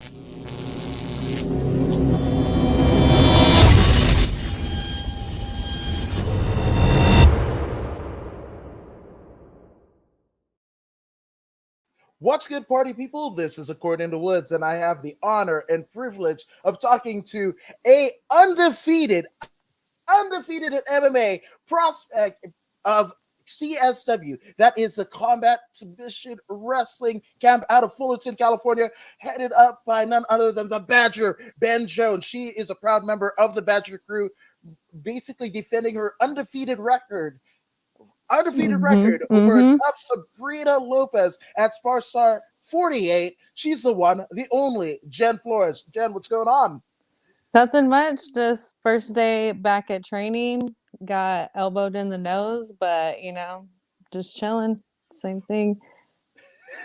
What's good, party people? This is Accord in the Woods, and I have the honor and privilege of talking to a undefeated at MMA prospect of CSW. That is the Combat Submission Wrestling Camp out of Fullerton, California, headed up by none other than the Badger, Ben Jones. She is a proud member of the Badger crew, basically defending her undefeated record over a tough Sabrina Lopez at Sparstar 48. She's the one, the only Jen Flores. Jen, what's going on? Nothing much. Just first day back at training. Got elbowed in the nose, but just chilling. Same thing.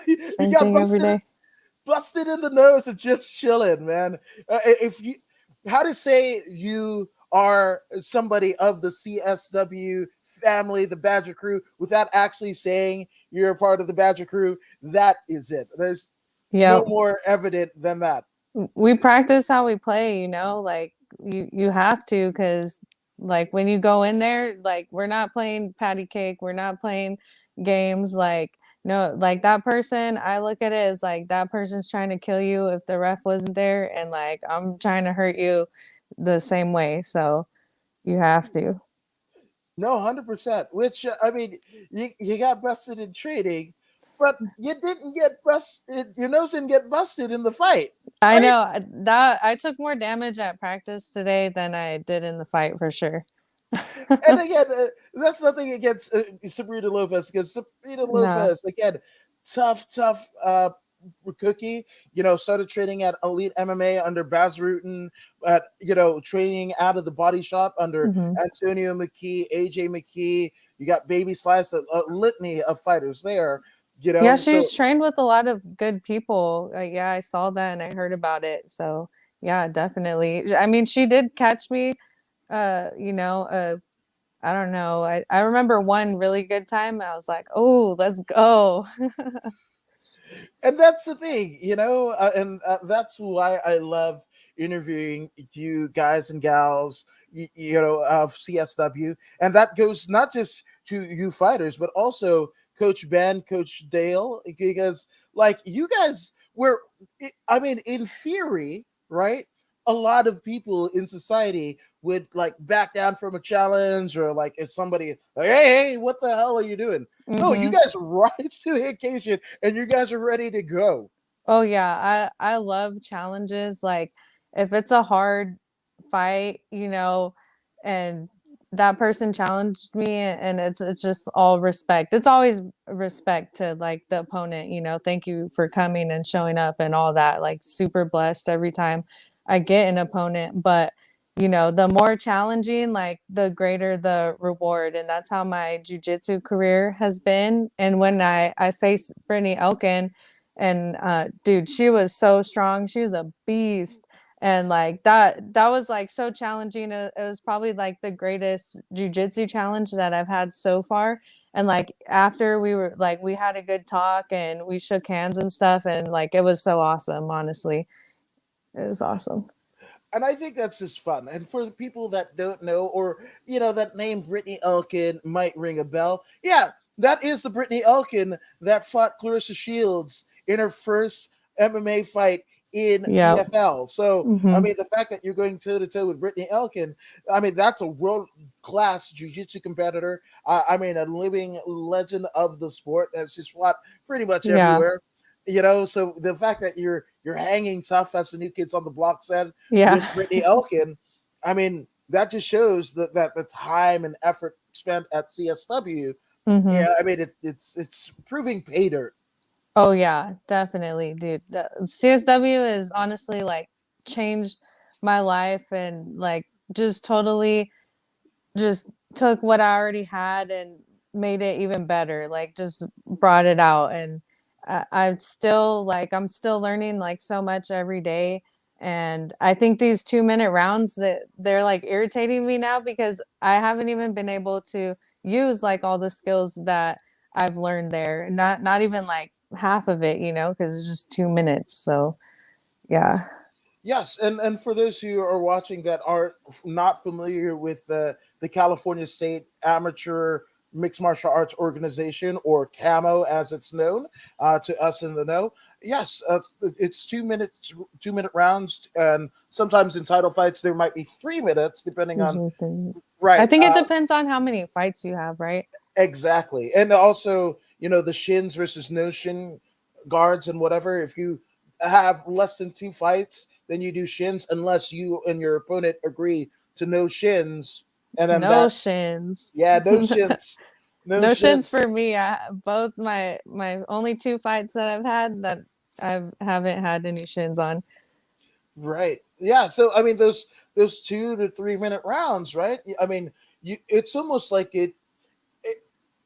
You Same got thing every day. busted in the nose and just chilling, man. If you, how to say you are somebody of the CSW family, the Badger crew, without actually saying you're a part of the Badger crew, that is it. There's no more evident than that. We practice how we play, like you have to, because like when you go in there, like we're not playing patty cake, we're not playing games, like no, like that person, I look at it as like that person's trying to kill you if the ref wasn't there, and like I'm trying to hurt you the same way, so you have to. No, 100%. Which I mean, you got busted in training, but you didn't get busted. Your nose didn't get busted in the fight. I Right? know that I took more damage at practice today than I did in the fight for sure. And again, that's nothing against Sabrina Lopez, because Sabrina No. Lopez, again, tough cookie. Started training at Elite MMA under Baz Rutten, but training out of the Body Shop under Mhm. Antonio McKee, AJ McKee. You got Baby Slice, a litany of fighters there. Yeah, So she's trained with a lot of good people. Yeah, I saw that and I heard about it. So, yeah, definitely. I mean, she did catch me, uh, you know, uh, I don't know. I remember one really good time. I was like, oh, let's go. and that's the thing, and that's why I love interviewing you guys and gals, of CSW, and that goes not just to you fighters, but also Coach Ben, Coach Dale, because like you guys were, I mean, in theory, right? A lot of people in society would like back down from a challenge, or like if somebody like, hey, what the hell are you doing? No, you hmm guys rise to the occasion and you guys are ready to go. Oh yeah, I love challenges. Like if it's a hard fight, and that person challenged me, and it's just all respect. It's always respect to like the opponent, thank you for coming and showing up and all that. Like super blessed every time I get an opponent, but the more challenging, like the greater the reward, and that's how my jujitsu career has been. And when I faced Brittany Elkin, and dude, she was so strong, she was a beast, and like that was like so challenging. It was probably like the greatest jujitsu challenge that I've had so far. And like after we had a good talk and we shook hands and stuff, and like it was so awesome, honestly. It was awesome. And I think that's just fun. And for the people that don't know, or that name Brittany Elkin might ring a bell. Yeah, that is the Brittany Elkin that fought Clarissa Shields in her first MMA fight in Yeah. PFL. So I hmm mean, the fact that you're going toe to toe with Brittany Elkin, I mean, that's a world class jiu-jitsu competitor. I mean, a living legend of the sport that's just fought pretty much Yeah. everywhere. So the fact that you're hanging tough, as the New Kids on the Block said, with Yeah. Brittany Elkin, I mean, that just shows that the time and effort spent at CSW. hmm Yeah, I mean, it's proving pay dirt. Oh yeah, definitely, dude. CSW is honestly like changed my life, and like just totally just took what I already had and made it even better. Like just brought it out, and I'm still learning like so much every day. And I think these 2 minute rounds, that they're like irritating me now, because I haven't even been able to use like all the skills that I've learned there. Not even like half of it, because it's just 2 minutes. So Yeah. Yes, and for those who are watching that are not familiar with the California State Amateur Mixed Martial Arts Organization, or CAMO as it's known to us in the know, yes, it's 2 minute rounds, and sometimes in title fights there might be 3 minutes depending on Usually 30. I right. think it depends on how many fights you have, right? Exactly. And also, the shins versus no shin guards and whatever. If you have less than two fights, then you do shins unless you and your opponent agree to no shins. And then No that, shins. yeah, no shins. No No shins shins. for me. Both my only two fights that I've had that I haven't had any shins on. Right. Yeah. So, I mean, those 2 to 3 minute rounds, right? I mean, it's almost like it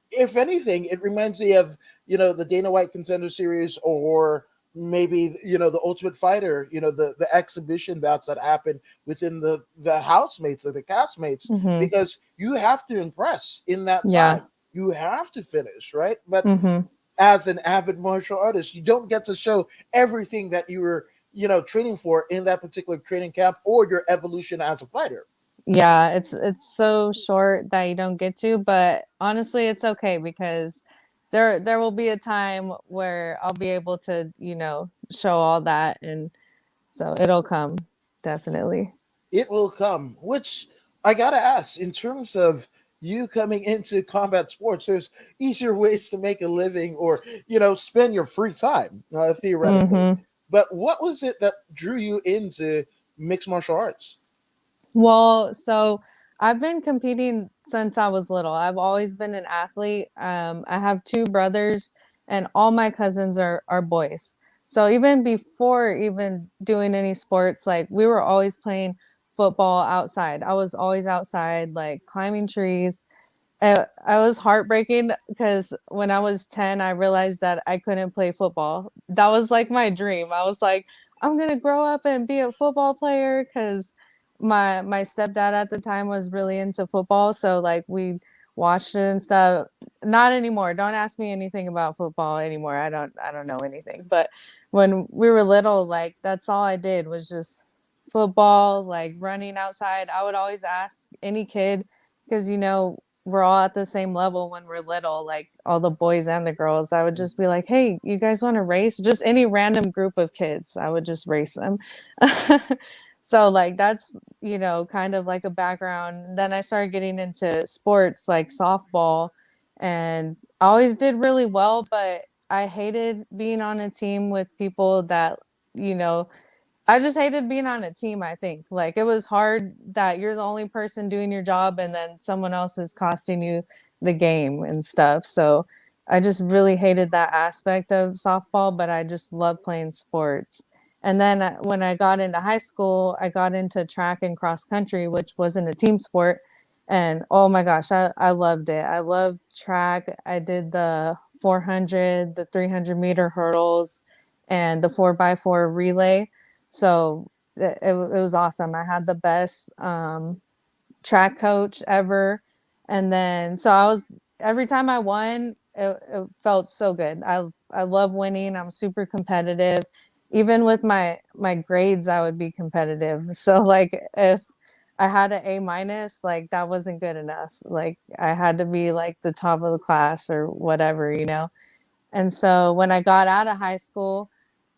if anything, it reminds me of the Dana White Contender Series, or maybe the Ultimate Fighter. The exhibition bouts that happen within the housemates or the castmates, Hmm. because you have to impress in that time. Yeah. You have to finish right, but Hmm. as an avid martial artist, you don't get to show everything that you were training for in that particular training camp, or your evolution as a fighter. Yeah, it's so short that you don't get to, but honestly, it's okay because there will be a time where I'll be able to, show all that, and so it'll come, definitely. It will come. Which I gotta ask, in terms of you coming into combat sports, there's easier ways to make a living, or spend your free time, theoretically. Hmm. But what was it that drew you into mixed martial arts? Well, so I've been competing since I was little. I've always been an athlete. I have two brothers, and all my cousins are boys. So even before even doing any sports, like we were always playing football outside. I was always outside, like climbing trees. I was heartbreaking because when I was 10, I realized that I couldn't play football. That was like my dream. I was like, I'm gonna grow up and be a football player because my stepdad at the time was really into football. So like we watched it and stuff. Not anymore. Don't ask me anything about football anymore. I don't know anything. But when we were little, like that's all I did was just football, like running outside. I would always ask any kid because we're all at the same level when we're little, like all the boys and the girls. I would just be like, hey, you guys want to race? Just any random group of kids, I would just race them. So, like, that's, kind of like a background. Then I started getting into sports like softball, and I always did really well, but I hated being on a team with people that, you know, I just hated being on a team, I think. Like it was hard that you're the only person doing your job and then someone else is costing you the game and stuff. So I just really hated that aspect of softball, but I just love playing sports. And then when I got into high school, I got into track and cross country, which wasn't a team sport. And oh my gosh, I loved it. I loved track. I did the 400, the 300-meter hurdles, and the 4x4 relay. So it was awesome. I had the best track coach ever. And then so I was every time I won, it felt so good. I love winning. I'm super competitive. Even with my grades, I would be competitive. So like if I had an A minus, like that wasn't good enough. Like I had to be like the top of the class or whatever. And so when I got out of high school,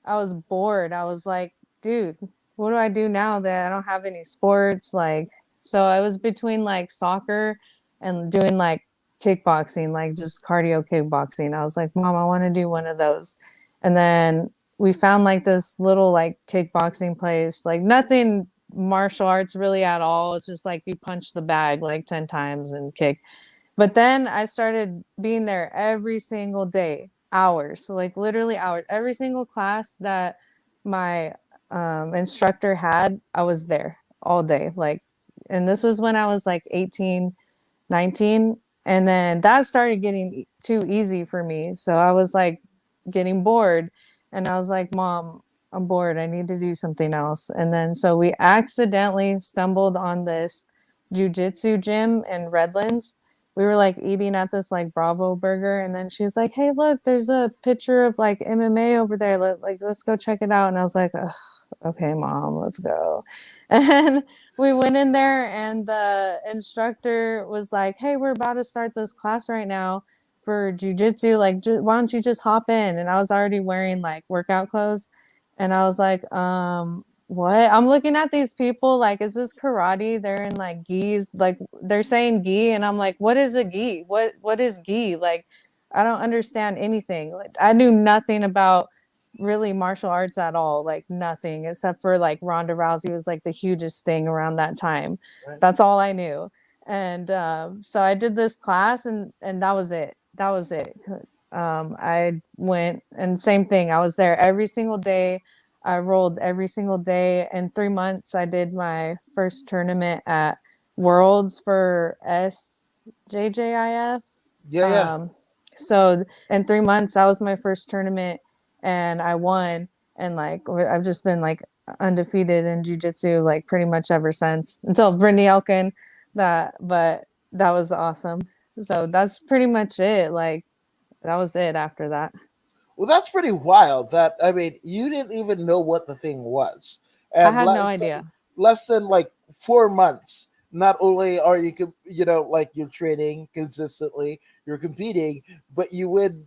I was bored. I was like, dude, what do I do now that I don't have any sports? Like, so I was between like soccer and doing like kickboxing, like just cardio kickboxing. I was like, Mom, I want to do one of those. And then we found like this little like kickboxing place, like nothing martial arts really at all. It's just like you punch the bag like 10 times and kick. But then I started being there every single day, hours, so like literally hours. Every single class that my instructor had, I was there all day. Like, and this was when I was like 18, 19. And then that started getting too easy for me. So I was like getting bored. And I was like, Mom, I'm bored. I need to do something else. And then so we accidentally stumbled on this jujitsu gym in Redlands. We were like eating at this like Bravo burger. And then she was like, hey, look, there's a picture of like MMA over there. Like, let's go check it out. And I was like, ugh, okay, mom, let's go. And we went in there, and the instructor was like, hey, we're about to start this class right now for jujitsu. Like, why don't you just hop in? And I was already wearing like workout clothes. And I was like, what? I'm looking at these people like, is this karate? They're in like gis, like they're saying gi, and I'm like, what is a gi? What is gi? Like, I don't understand anything. Like, I knew nothing about really martial arts at all, like nothing except for like Ronda Rousey was like the hugest thing around that time. Right. That's all I knew. And so I did this class, and that was it. That was it. I went, and same thing. I was there every single day. I rolled every single day. In 3 months, I did my first tournament at Worlds for SJJIF. Yeah, yeah. Um, so in 3 months, that was my first tournament, and I won. And like I've just been like undefeated in jujitsu like pretty much ever since until Brittany Elkin. But that was awesome. So that's pretty much it. Like that was it after that. Well, that's pretty wild. That I mean, you didn't even know what the thing was, I and had no idea. less than like 4 months. Not only are you, like you're training consistently, you're competing, but you win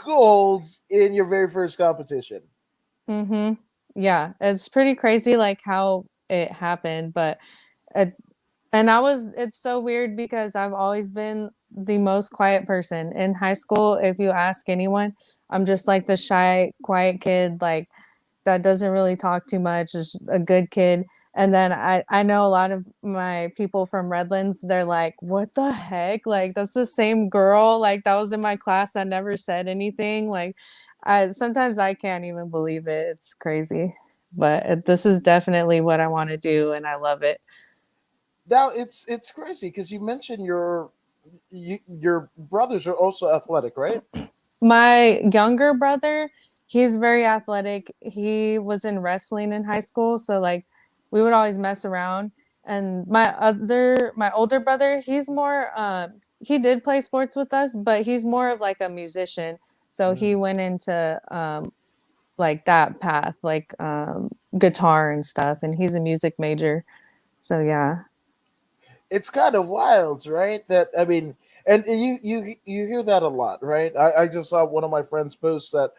golds in your very first competition. Mm-hmm. Yeah, it's pretty crazy like how it happened, but it, and it's so weird because I've always been the most quiet person in high school. If you ask anyone, I'm just like the shy, quiet kid, like that doesn't really talk too much, is a good kid. And then I know a lot of my people from Redlands, they're like, what the heck? Like, that's the same girl, like that was in my class that never said anything. Like, I sometimes I can't even believe it. It's crazy. But this is definitely what I want to do, and I love it. Now it's crazy because you mentioned your brothers are also athletic, right? My younger brother, he's very athletic. He was in wrestling in high school, so like we would always mess around. And my older brother, he's more he did play sports with us, but he's more of like a musician. So he Mm. went into like that path, like guitar and stuff, and he's a music major. So yeah. It's kind of wild, right? That I mean, and you hear that a lot, right? I just saw one of my friends post that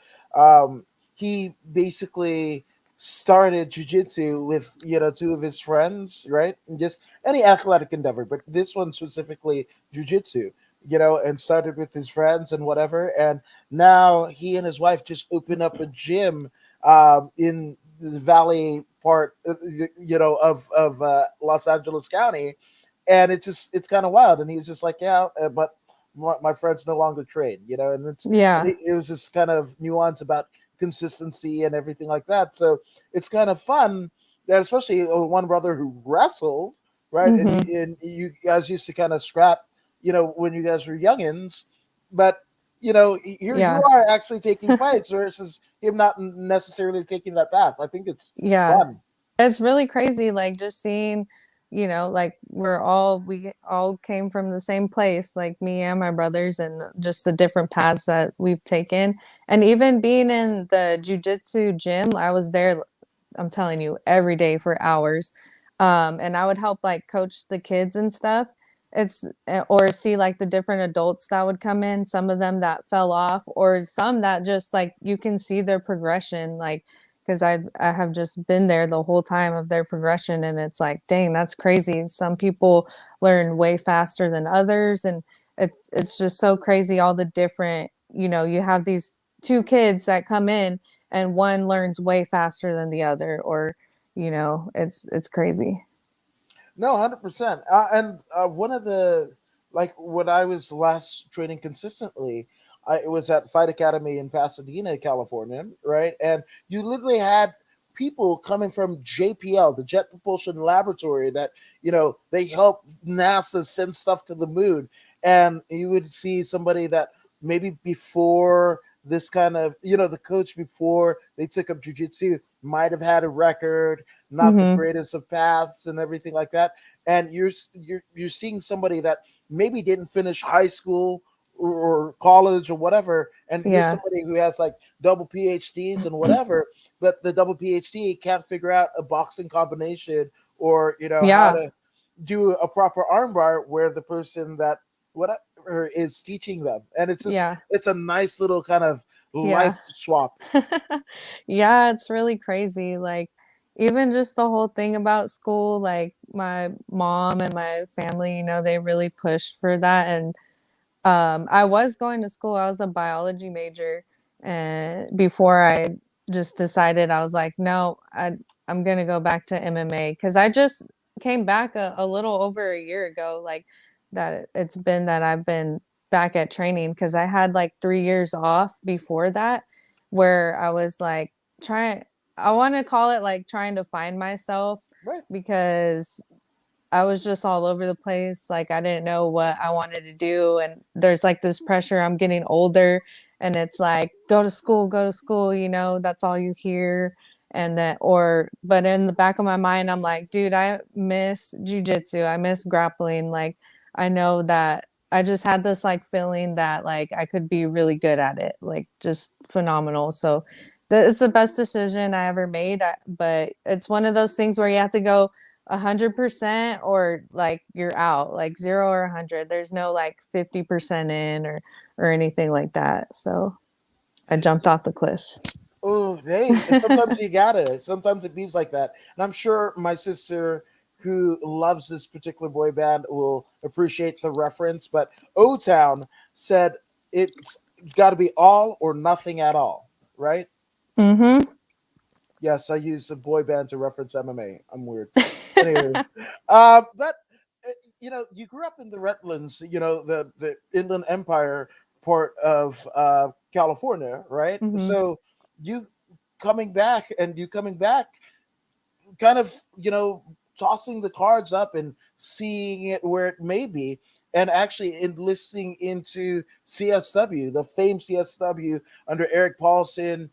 he basically started jujitsu with two of his friends, right? And just any athletic endeavor, but this one specifically jujitsu, and started with his friends and whatever. And now he and his wife just opened up a gym in the valley part, of Los Angeles County, and it's kind of wild. And he was just like, yeah, but my friends no longer trade, and Yeah. it was this kind of nuance about consistency and everything like that. So it's kind of fun that, especially one brother who wrestled, right, and Mhm. you guys used to kind of scrap, when you guys were youngins, but here you Yeah. are actually taking fights versus him not necessarily taking that path. I think it's Yeah. fun. It's really crazy, like just seeing, like we all came from the same place, like me and my brothers, and just the different paths that we've taken. And even being in the jujitsu gym, I was there, I'm telling you, every day for hours. And I would help like coach the kids and stuff. Or see like the different adults that would come in, some of them that fell off, or some that just like you can see their progression, like because I have just been there the whole time of their progression, and it's like, dang, that's crazy. Some people learn way faster than others, and it's just so crazy all the different, you have these two kids that come in and one learns way faster than the other, or it's crazy. No, 100%. And one of the, like, when I was last training consistently, it was at Fight Academy in Pasadena, California, right? And you literally had people coming from JPL, the Jet Propulsion Laboratory, that they help NASA send stuff to the moon. And you would see somebody that maybe before this kind of, the coach before they took up jujitsu might have had a record, not the Hmm. greatest of paths and everything like that. And you're seeing somebody that maybe didn't finish high school or college or whatever, and here's Yeah. somebody who has like double PhDs and whatever, but the double PhD can't figure out a boxing combination, or how Yeah. to do a proper armbar where the person that whatever is teaching them. And Yeah. it's a nice little kind of Yeah. life swap. Yeah, it's really crazy. Like, even just the whole thing about school, like my mom and my family, they really pushed for that. And I was going to school. I was a biology major, and before I just decided, I was like, no, I'm gonna go back to MMA because I just came back a little over a year ago. Like that, it's been that I've been back at training because I had like 3 years off before that, where I was like trying. I want to call it like trying to find myself Right. because I was just all over the place. Like I didn't know what I wanted to do. And there's like this pressure. I'm getting older and it's like, go to school, that's all you hear. And that, but in the back of my mind, I'm like, dude, I miss jujitsu. I miss grappling. Like, I know that I just had this like feeling that like I could be really good at it, like just phenomenal. So it's the best decision I ever made. But it's one of those things where you have to go 100% or like you're out, like 0 or 100. There's no like 50% in or anything like that. So I jumped off the cliff. Oh, hey, sometimes you gotta. Sometimes it means like that. And I'm sure my sister, who loves this particular boy band, will appreciate the reference. But O Town said it's got to be all or nothing at all, right? Mm-hmm. Yes, I use a boy band to reference MMA. I'm weird. Anyway, but you grew up in the Redlands, the Inland Empire part of California, right? Mm-hmm. So you you coming back, kind of tossing the cards up and seeing it where it may be, and actually enlisting into CSW, the famed CSW under Eric Paulson,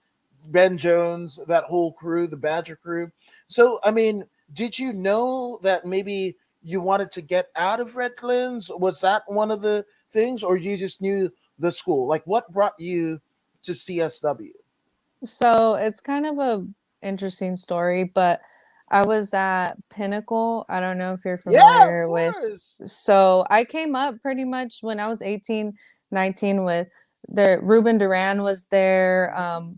Ben Jones, that whole crew, the Badger crew. So, I mean, did you know that maybe you wanted to get out of Redlands? Was that one of the things, or you just knew the school? Like, what brought you to CSW? So it's kind of a interesting story, but I was at Pinnacle. I don't know if you're Yeah, of familiar with. course. So I came up pretty much when I was 18, 19 with Ruben Duran was there,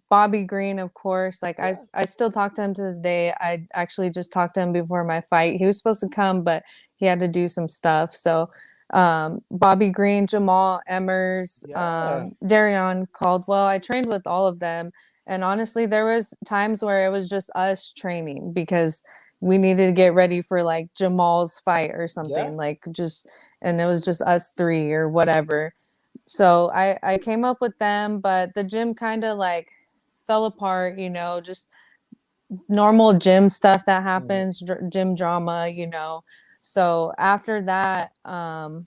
Bobby Green, of course. Like Yeah, I still talk to him to this day. I actually just talked to him before my fight. He was supposed to come, but he had to do some stuff. So Bobby Green, Jamal Emmers, yeah, Darion Caldwell. I trained with all of them, and honestly, there was times where it was just us training because we needed to get ready for like Jamal's fight or yeah. something, like just, and it was just us three or whatever. So I came up with them, but the gym kind of like fell apart, just normal gym stuff that Mhm. happens, gym drama. So after that, and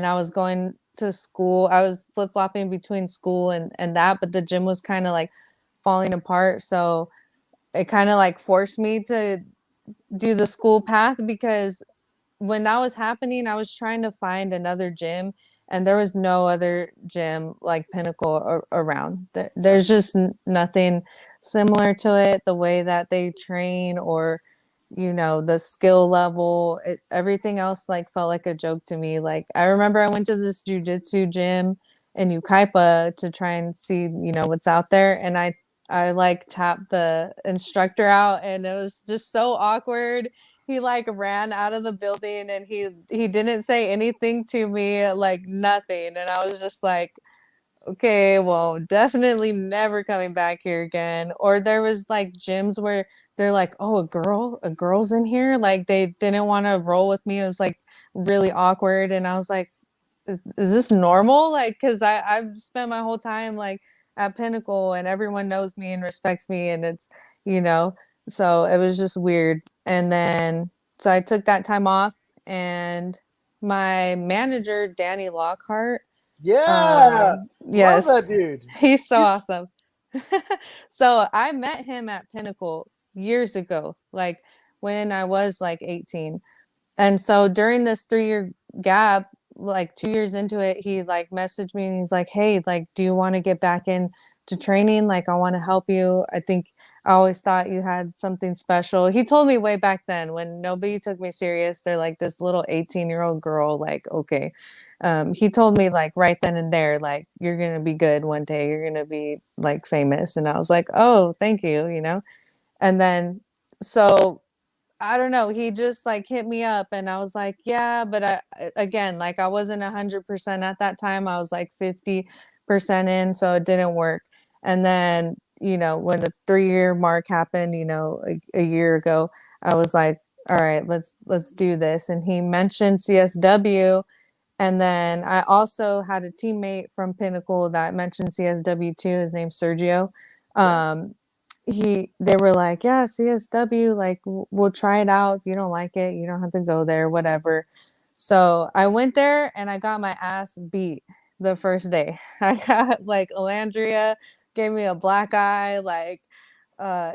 I was going to school. I was flip-flopping between school and that, but the gym was kind of like falling apart. So it kind of like forced me to do the school path because when that was happening, I was trying to find another gym and there was no other gym like Pinnacle around. There's just nothing similar to it, the way that they train or the skill level. Everything else like felt like a joke to me. Like I remember I went to this jujitsu gym in Ukaipa to try and see, what's out there, and I like tapped the instructor out and it was just so awkward. He like ran out of the building and he didn't say anything to me, like nothing. And I was just like, okay, well, definitely never coming back here again. Or there was like gyms where they're like, oh, a girl's in here. Like they didn't want to roll with me. It was like really awkward. And I was like, is this normal? Like, cause I've spent my whole time like at Pinnacle and everyone knows me and respects me and it's, you know, so it was just weird. And then, so I took that time off and my manager, Danny Lockhart, Yeah, love that yes, dude. he's so He's awesome. So I met him at Pinnacle years ago, like when I was like 18. And so during this 3 year gap, like 2 years into it, he like messaged me and he's like, hey, like, do you want to get back in to training? Like, I want to help you. I think I always thought you had something special. He told me way back then when nobody took me serious. They're like this little 18-year-old girl, like, okay. He told me like right then and there, like, you're gonna be good one day, you're gonna be like famous. And I was like, oh, thank you, you know? And then so I don't know, he just like hit me up and I was like, yeah, but again, like I wasn't 100% at that time. I was like 50% in, so it didn't work. And then, you know, when the 3-year mark happened, you know, a year ago, I was like, all right, let's do this. And he mentioned CSW, and then I also had a teammate from Pinnacle that mentioned CSW too. His name's Sergio. Yeah. Um, they were like, yeah, CSW, like we'll try it out. If you don't like it, you don't have to go there, whatever. So I went there and I got my ass beat the first day. I got like Alandria gave me a black eye, like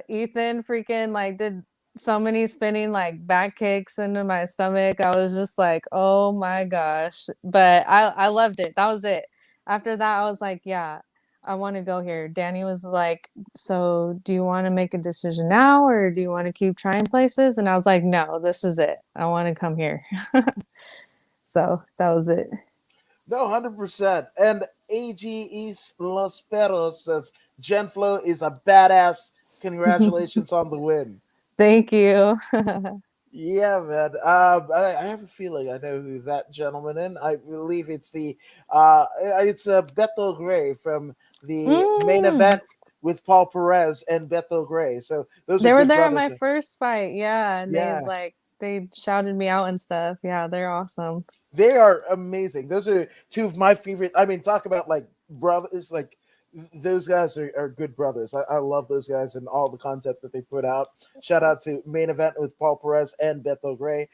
Ethan freaking like did so many spinning like back kicks into my stomach. I was just like, oh my gosh. But I loved it. That was it. After that, I was like, yeah, I want to go here. Danny was like, so do you want to make a decision now or do you want to keep trying places? And I was like, no, this is it. I want to come here. So that was it. No, 100%. And AG East Los Perros says Genflo is a badass. Congratulations on the win. Thank you. Yeah, man. I have a feeling I know who that gentleman is. I believe it's Beto Gray from the main Mm. event with Paul Perez and Beto Gray. So those are They were good there at brothers. my first fight, yeah, and Yeah, they shouted me out and stuff. Yeah, they're awesome. they are amazing. Those are two of my favorite. I mean, talk about like brothers. Like those guys are good brothers. I love those guys and all the content that they put out. Shout out to main event with Paul Perez and Beto Gray.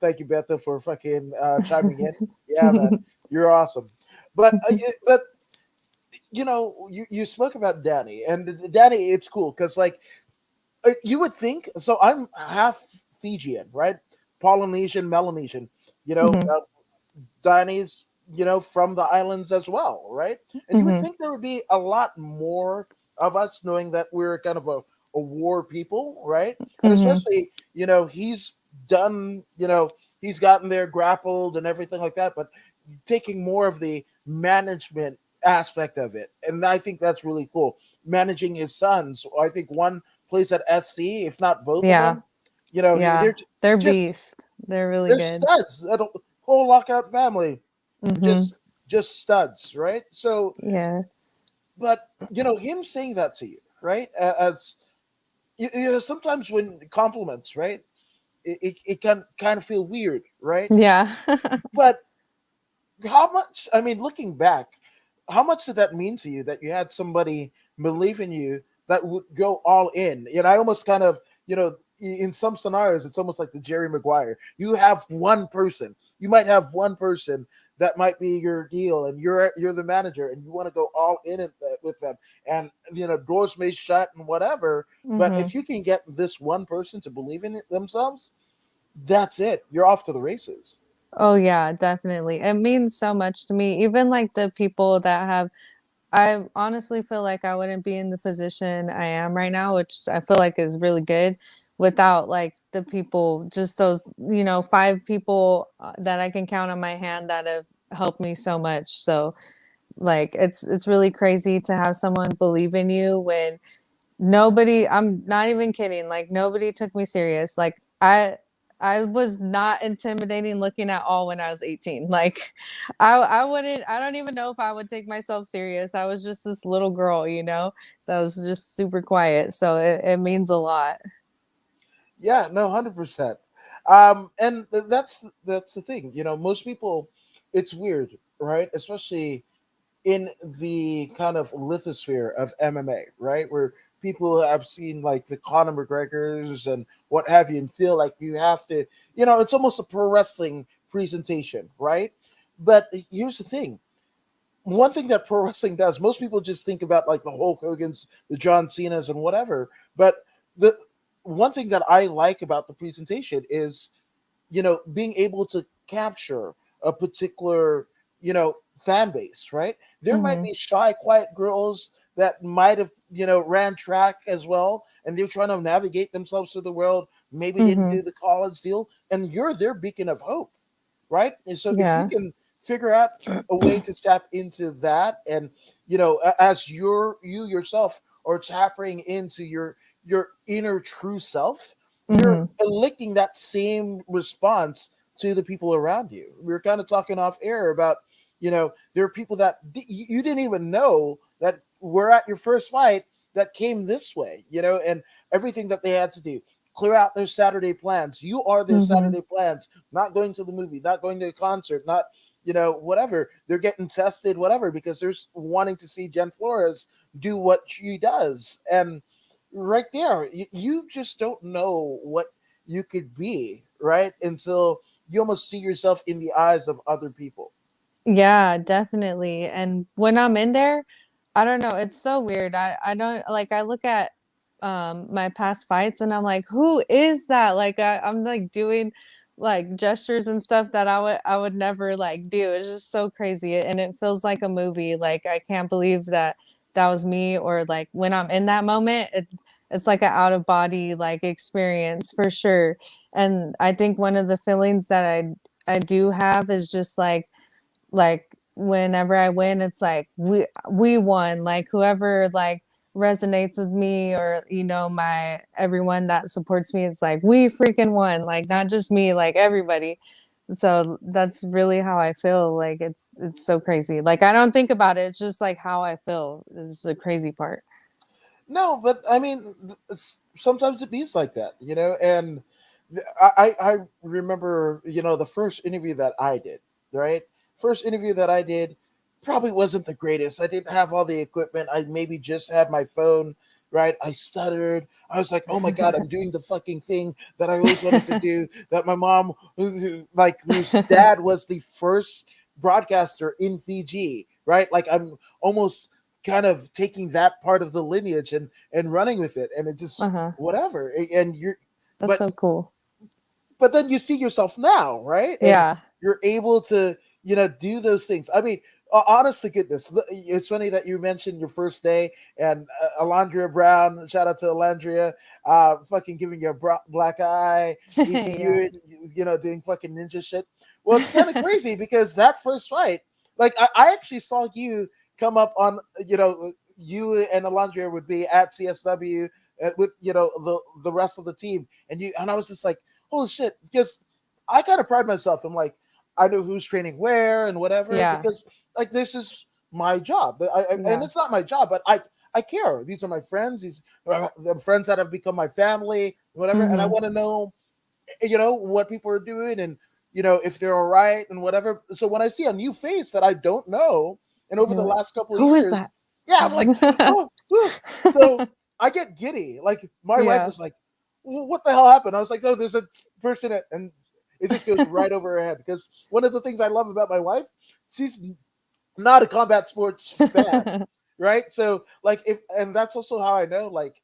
Thank you, Beto, for fucking chiming in. Yeah, man, you're awesome. But you spoke about Danny and Danny. It's cool because like you would think. So I'm half Fijian, right? Polynesian, Melanesian. You know, Mhm, Danny's, from the islands as well, right? And you would mhm, think there would be a lot more of us knowing that we're kind of a war people, right? And mhm. especially, he's done, he's gotten there, grappled and everything like that, but taking more of the management aspect of it. And I think that's really cool. Managing his sons. I think one plays at SC, if not both of Yeah, them. yeah. They're They're just beast. They're really they're good. studs. That whole lockout family Mhm. just studs, right? So, Yeah. but him saying that to you, right? As sometimes when compliments, right, it can kind of feel weird, right? Yeah. But how much? I mean, looking back, how much did that mean to you that you had somebody believe in you that would go all in? I almost kind of, in some scenarios, it's almost like the Jerry Maguire. You have one person. You might have one person that might be your deal, and you're the manager, and you want to go all in with them, and doors may shut and whatever. But Mhm. if you can get this one person to believe in it themselves, that's it. You're off to the races. Oh, yeah, definitely. It means so much to me. Even like the people that have I honestly feel like I wouldn't be in the position I am right now, which I feel like is really good without like the people, just those, 5 people that I can count on my hand that have helped me so much. So, like it's really crazy to have someone believe in you when nobody, I'm not even kidding, like nobody took me serious. Like I was not intimidating looking at all when I was 18. Like I wouldn't, I don't even know if I would take myself serious. I was just this little girl, that was just super quiet. So it means a lot. Yeah, no, 100%. And that's the thing. Most people, it's weird, right? Especially in the kind of lithosphere of MMA, right? Where people have seen like the Conor McGregors and what have you, and feel like you have to, it's almost a pro wrestling presentation, right? But here's the thing: one thing that pro wrestling does, most people just think about like the Hulk Hogan's, the John Cena's, and whatever. But the one thing that I like about the presentation is, being able to capture a particular, fan base, right? There might Mhm. be shy, quiet girls that might have, ran track as well, and they're trying to navigate themselves through the world, maybe didn't Mhm. do the college deal, and you're their beacon of hope, right? And so if you Yeah. can figure out a way to tap into that, and as you yourself are tapping into your inner true self, you're Mhm. elicting that same response to the people around you. We were kind of talking off air about, there are people that you didn't even know that were at your first fight that came this way, and everything that they had to do, clear out their Saturday plans. You are their Mhm. Saturday plans, not going to the movie, not going to a concert, not, whatever. They're getting tested, whatever, because they're wanting to see Jen Flores do what she does. And right there, you just don't know what you could be, right? Until you almost see yourself in the eyes of other people. Yeah, definitely. And when I'm in there, I don't know, it's so weird. I don't like I look at my past fights and I'm like, who is that? Like I'm like doing like gestures and stuff that I would never like do. It's just so crazy and it feels like a movie. Like I can't believe that that was me or like when I'm in that moment, it's like an out of body like experience for sure. And I think one of the feelings that I do have is just like whenever I win, it's like we won. Like whoever like resonates with me or my everyone that supports me, it's like we freaking won. Like not just me, like everybody. So that's really how I feel. Like it's so crazy. Like I don't think about it. It's just like how I feel is the crazy part. No, but I mean, sometimes it beats like that, and I remember, the first interview that I did, right? First interview that I did probably wasn't the greatest. I didn't have all the equipment. I maybe just had my phone, right? I stuttered. I was like, oh my God, I'm doing the fucking thing that I always wanted to do, that my mom, like, whose dad was the first broadcaster in Fiji, right? Like, I'm almost kind of taking that part of the lineage and running with it, and it just Uh-huh. whatever. And you're That's but so cool. then you see yourself now, right? And Yeah. you're able to, do those things. I mean, honest to goodness, it's funny that you mentioned your first day, and Alondria Brown, shout out to Alondria, fucking giving you a black eye, Yeah. you, doing fucking ninja shit. Well, it's kind of crazy because that first fight, like, I actually saw you come up on, you and Alondria would be at CSW, with, the rest of the team, and I was just like, holy shit, because I kind of pride myself. I'm like, I know who's training where and whatever, Yeah. because, like, this is my job. And Yeah. it's not my job, but I care. These are my friends. These are the friends that have become my family, whatever. And I Mhm. want to know, what people are doing, and if they're all right and whatever. So when I see a new face that I don't know, and over You're the like, last couple of who is that? years, yeah, I'm like, oh, whew. So I get giddy. Like, my wife Yeah. was like, what the hell happened? I was like, no, there's a person, and it just goes right over her head, because one of the things I love about my wife, she's not a combat sports fan, right? So, like, if and that's also how I know, like,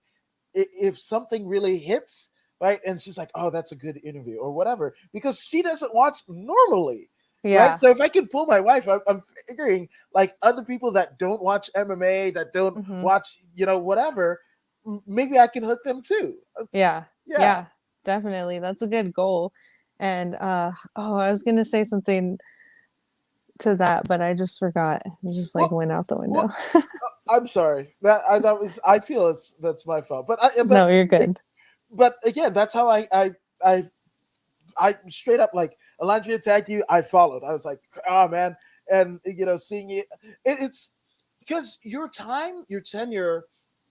if something really hits, right, and she's like, oh, that's a good interview or whatever, because she doesn't watch normally, right? Yeah. So if I can pull my wife, I'm figuring, like, other people that don't watch MMA, that don't Mhm. watch, whatever, maybe I can hook them too. Yeah. Yeah. Yeah. Definitely. That's a good goal. And oh, I was gonna say something to that, but I just forgot. It just like Well, went out the window. well, I'm sorry. That was, I feel that's my fault. But No, you're good. but again, that's how I I straight up, like, Elijah attacked you, I followed. I was like, oh man, and seeing it's because your tenure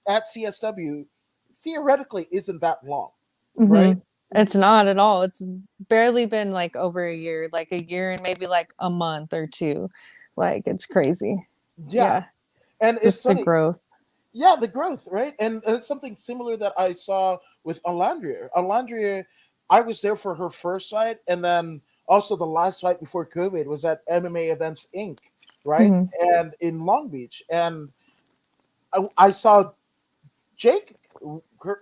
at CSW theoretically isn't that long, right? Mhm. It's not at all. It's barely been like over a year, like a year and maybe like a month or two. Like it's crazy. Yeah, Yeah. and it's Just the funny. growth. Yeah, the growth, right? And it's something similar that I saw with Alondria. Alondria, I was there for her first fight, and then also the last fight before COVID was at MMA Events Inc., right? Mhm. And in Long Beach, and I saw Jake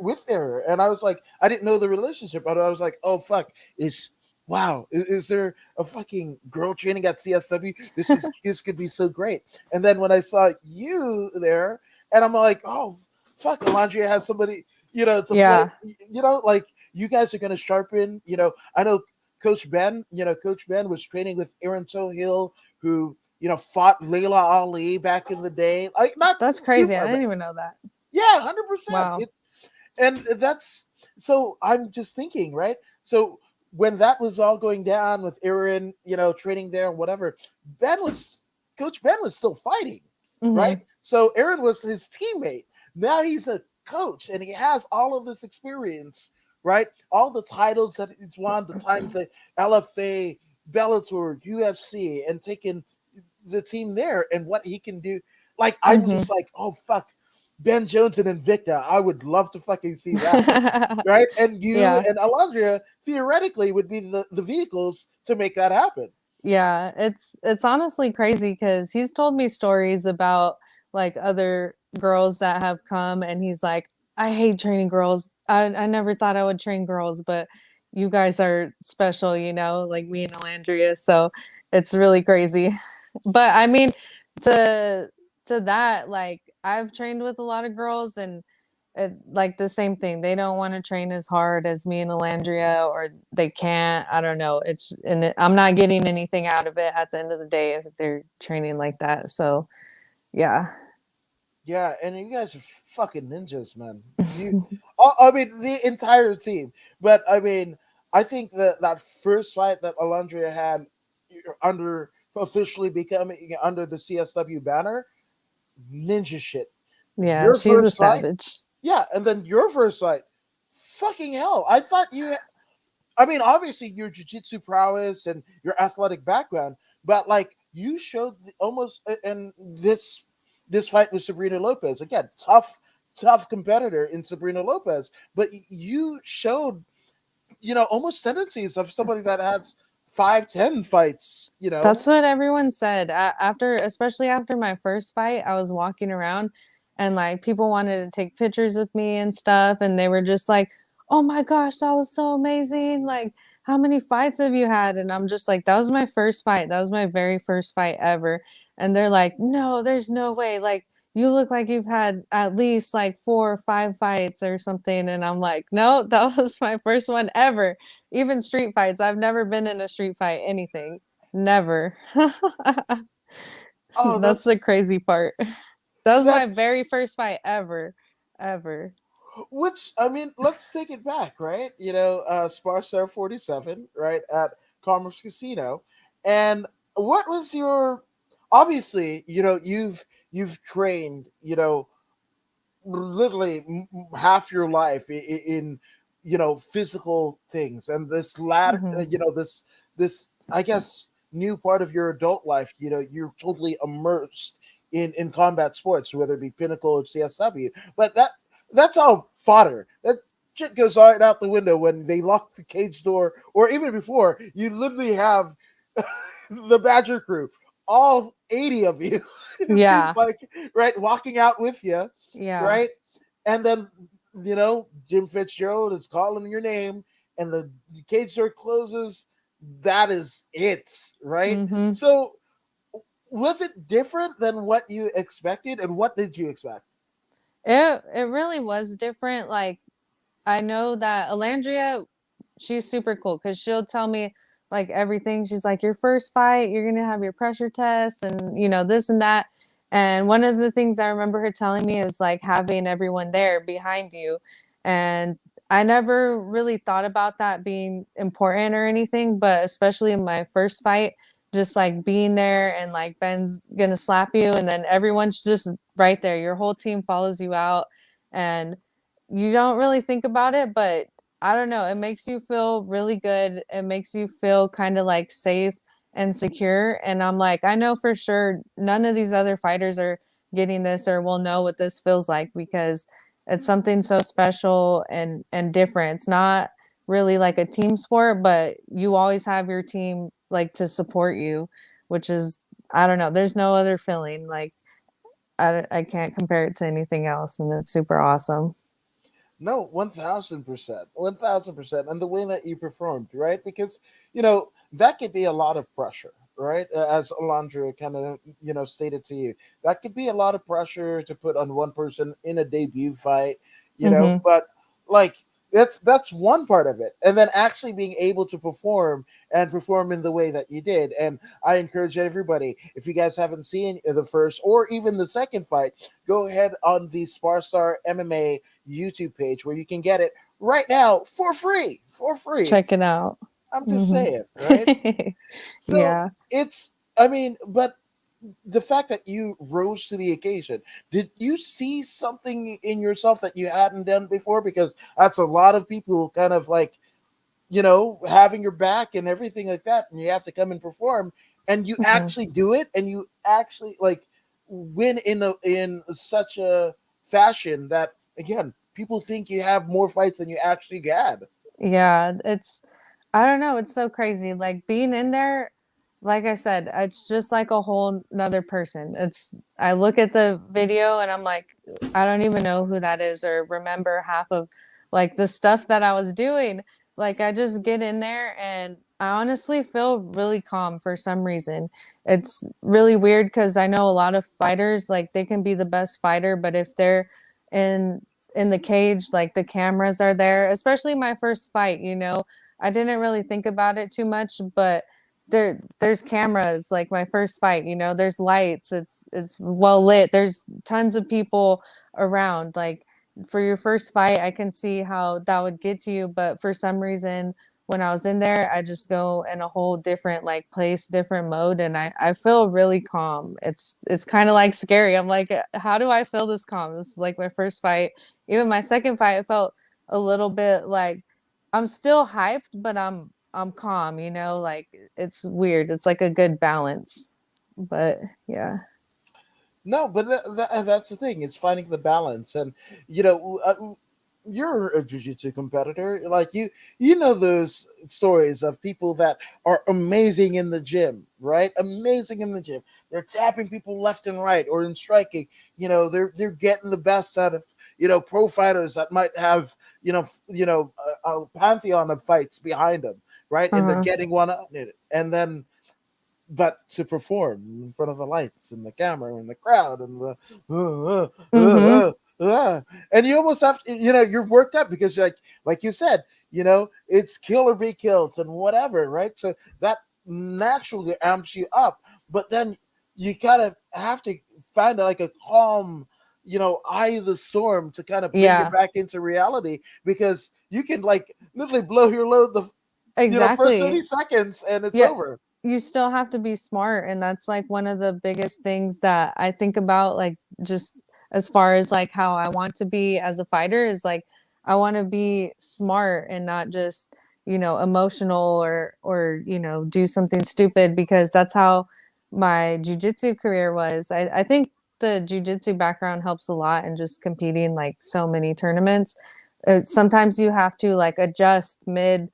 with her, and I was like, I didn't know the relationship, but I was like, oh fuck, is wow, is there a fucking girl training at CSW? This could be so great. And then when I saw you there, and I'm like, oh fuck, Alondria has somebody, to play. Yeah, Like you guys are gonna sharpen. I know Coach Ben. Coach Ben was training with Aaron Tohill, who fought Layla Ali back in the day. Like not that's too crazy. I far back. didn't even know that. Yeah, 100%. Wow. And that's so I'm just thinking, right? So when that was all going down with Aaron, training there, whatever, Ben was Coach Ben was still fighting, right? Hmm. So Aaron was his teammate. Now he's a coach and he has all of this experience, right? All the titles that he's won, the times that LFA, Bellator, UFC, and taking the team there and what he can do. Like I'm Hmm. just like, oh fuck, Ben Jones and Invicta. I would love to fucking see that, right? And you Yeah. and Alondria theoretically would be the vehicles to make that happen. Yeah, it's honestly crazy because he's told me stories about like other girls that have come and he's like, I hate training girls. I never thought I would train girls, but you guys are special, like me and Alandria. So it's really crazy. But I mean, to to that, like I've trained with a lot of girls and like the same thing. They don't want to train as hard as me and Alandria, or they can't. I don't know. I'm not getting anything out of it at the end of the day if they're training like that. So yeah. Yeah, and you guys are fucking ninjas, man. I mean, the entire team. But I mean, I think that first fight that Alondria had under officially becoming under the CSW banner, ninja shit. Yeah, Your she's a first fight, savage. yeah, and then your first fight, fucking hell! I thought you. I mean, obviously your jiu-jitsu prowess and your athletic background, but like you showed almost and this fight with Sabrina Lopez again, tough competitor in Sabrina Lopez, but you showed almost tendencies of somebody that has 5-10 fights. That's what everyone said. After, especially after my first fight, I was walking around and like people wanted to take pictures with me and stuff. And they were just like, oh my gosh, that was so amazing. Like, how many fights have you had? And I'm just like, that was my first fight. That was my very first fight ever. And they're like, no, there's no way. Like, you look like you've had at least like 4 or 5 fights or something. And I'm like, no, that was my first one ever. Even street fights. I've never been in a street fight, anything. Never. Oh, That's the crazy part. That was my that's very first fight ever. Ever. which I mean, let's take it back, right? Spar Star 47, right, at Commerce Casino. And what was your obviously, you've trained, literally half your life in physical things and this latter Mhm. this I guess new part of your adult life, you're totally immersed in combat sports, whether it be Pinnacle or CSW. But that's all fodder. That shit goes right out the window when they lock the cage door, or even before. You literally have the Badger crew, all 80 of you. It seems Yeah. like, right, walking out with you, Yeah. right, and then Jim Fitzgerald is calling your name, and the cage door closes. That is it, right? Mhm. So was it different than what you expected, and what did you expect? It really was different. Like I know that Alandria, she's super cool because she'll tell me like everything. She's like, your first fight, you're gonna have your pressure test and this and that. And one of the things I remember her telling me is like having everyone there behind you. And I never really thought about that being important or anything, but especially in my first fight, just like being there and like Ben's gonna slap you and then everyone's just right there. Your whole team follows you out and you don't really think about it, but I don't know, it makes you feel really good. It makes you feel kind of like safe and secure. And I'm like, I know for sure none of these other fighters are getting this or will know what this feels like because it's something so special and different. It's not really like a team sport, but you always have your team like to support you, which is I don't know, there's no other feeling like I can't compare it to anything else and it's super awesome. No, 1,000%, 1,000%, and the way that you performed, right? Because that could be a lot of pressure, right? As Alondra kind of stated to you, that could be a lot of pressure to put on one person in a debut fight, Mhm. but like that's one part of it, and then actually being able to perform and perform in the way that you did. And I encourage everybody, if you guys haven't seen the first or even the second fight, go ahead on the Sparstar MMA YouTube page where you can get it right now for free. For free. Check it out. I'm just Mhm. saying, right? So Yeah. it's, I mean, but the fact that you rose to the occasion, did you see something in yourself that you hadn't done before? Because that's a lot of people kind of like, having your back and everything like that, and you have to come and perform, and you Mhm. actually do it, and you actually like win in such a fashion that again people think you have more fights than you actually had. Yeah, it's I don't know, it's so crazy. Like being in there, like I said, it's just like a whole nother person. It's I look at the video and I'm like, I don't even know who that is or remember half of like the stuff that I was doing. Like I just get in there and I honestly feel really calm for some reason. It's really weird because I know a lot of fighters, like they can be the best fighter, but if they're in in the cage, like the cameras are there, especially my first fight, I didn't really think about it too much, but there's cameras like my first fight, there's lights, it's well lit, there's tons of people around. Like for your first fight, I can see how that would get to you, but for some reason when I was in there, I just go in a whole different like place, different mode, and I feel really calm. It's kind of like scary. I'm like, how do I feel this calm? This is like my first fight. Even my second fight, it felt a little bit like I'm still hyped, but I'm calm, like it's weird. It's like a good balance. But yeah. No, but that's the thing. It's finding the balance, and you're a jiu-jitsu competitor. Like you know those stories of people that are amazing in the gym, right? Amazing in the gym. They're tapping people left and right, or in striking. They're getting the best out of pro fighters that might have a pantheon of fights behind them, right? And they're Uh-huh. getting one up, and then but to perform in front of the lights and the camera and the crowd and the Mhm. and you almost have to, you're worked up because like you said, it's kill or be killed and whatever, right? So that naturally amps you up, but then you kind of have to find like a calm eye of the storm to kind of bring you Yeah. back into reality, because you can like literally blow your load the first 30 Exactly. seconds and it's Yeah, over. you still have to be smart, and that's like one of the biggest things that I think about, like just as far as like how I want to be as a fighter is like I want to be smart and not just, emotional or, do something stupid because that's how my jujitsu career was. I think the jujitsu background helps a lot in just competing like so many tournaments. Sometimes you have to like adjust mid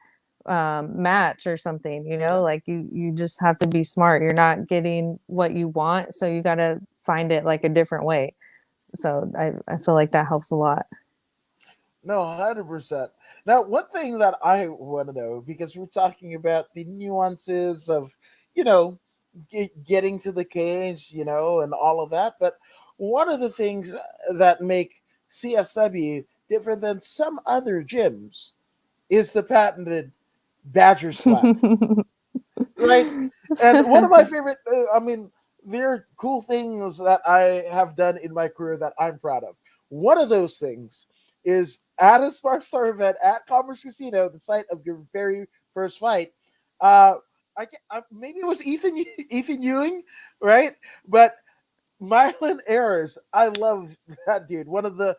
match or something, Yeah. like you just have to be smart. You're not getting what you want, so you got to find it like a different way. So I feel like that helps a lot. No, 100%. Now, one thing that I want to know, because we're talking about the nuances of, you know, getting to the cage, and all of that, but one of the things that make CSW different than some other gyms is the patented Badger Slap, right? And one of my favorite, I mean, there are cool things that I have done in my career that I'm proud of. One of those things is at a Sparkstar event at Commerce Casino, the site of your very first fight. Uh, maybe it was Ethan Ewing, right? But Mylan Ayers, I love that dude. One of the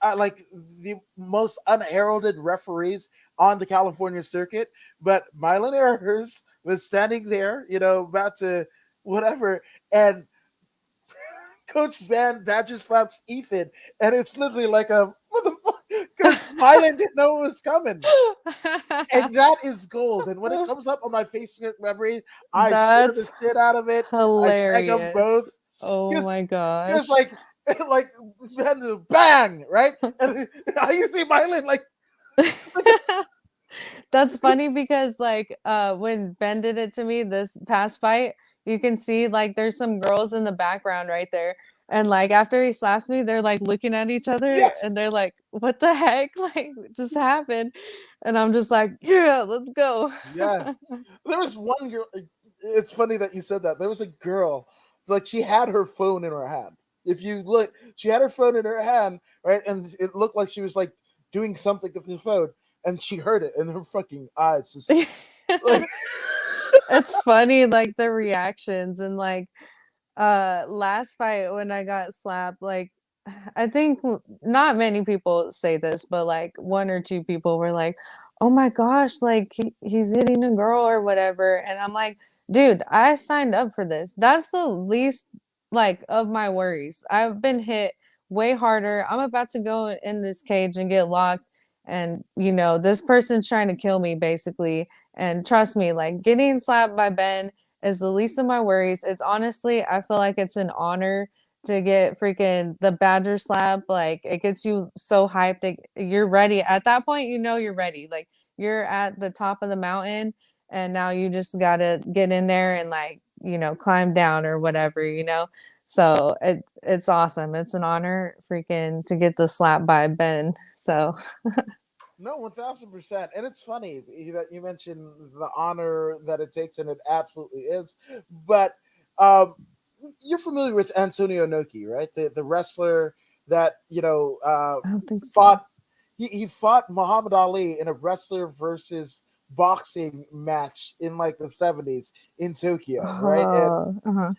like the most unheralded referees on the California circuit. But Mylan Ayers was standing there, about to whatever, and Coach Van Badger slaps Ethan, and it's literally like a what the fuck, because Mylan didn't know it was coming. And that is gold. And when it comes up on my Facebook memory, I share the That's shit out of it. I tag them both hilarious. Oh because my because gosh. like like bang, right? And I you see Mylan like That's funny because like when Ben did it to me this past fight, you can see like there's some girls in the background right there. And like after he slaps me, they're like looking at each other and Yes. they're like, "What the heck? Like what just happened?" And I'm just like, "Yeah, let's go." Yeah. There was one girl. It's funny that you said that. There was a girl, like she had her phone in her hand. If you look, she had her phone in her hand, right, and it looked like she was like doing something with the phone, and she heard it, and her fucking eyes just like, It's funny like the reactions and like last fight when I got slapped, like I think not many people say this, but like one or two people were like, "Oh my gosh, like he's hitting a girl or whatever." And I'm like, "Dude, I signed up for this. That's the least like of my worries. I've been hit way harder. I'm about to go in this cage and get locked and this person's trying to kill me basically. And trust me, like getting slapped by Ben is the least of my worries. It's honestly, I feel like it's an honor to get freaking the Badger slap. Like it gets you so hyped. You're ready. At that point, you're ready. Like you're at the top of the mountain and now you just gotta get in there and like, climb down or whatever. So it's awesome. It's an honor freaking to get the slap by Ben. So no, 1000%. And it's funny that you mentioned the honor that it takes, and it absolutely is. But um, you're familiar with Antonio Inoki, right? The wrestler that I don't think so. fought. He fought Muhammad Ali in a wrestler versus boxing match in like the 70s in Tokyo, right? And Uh-huh.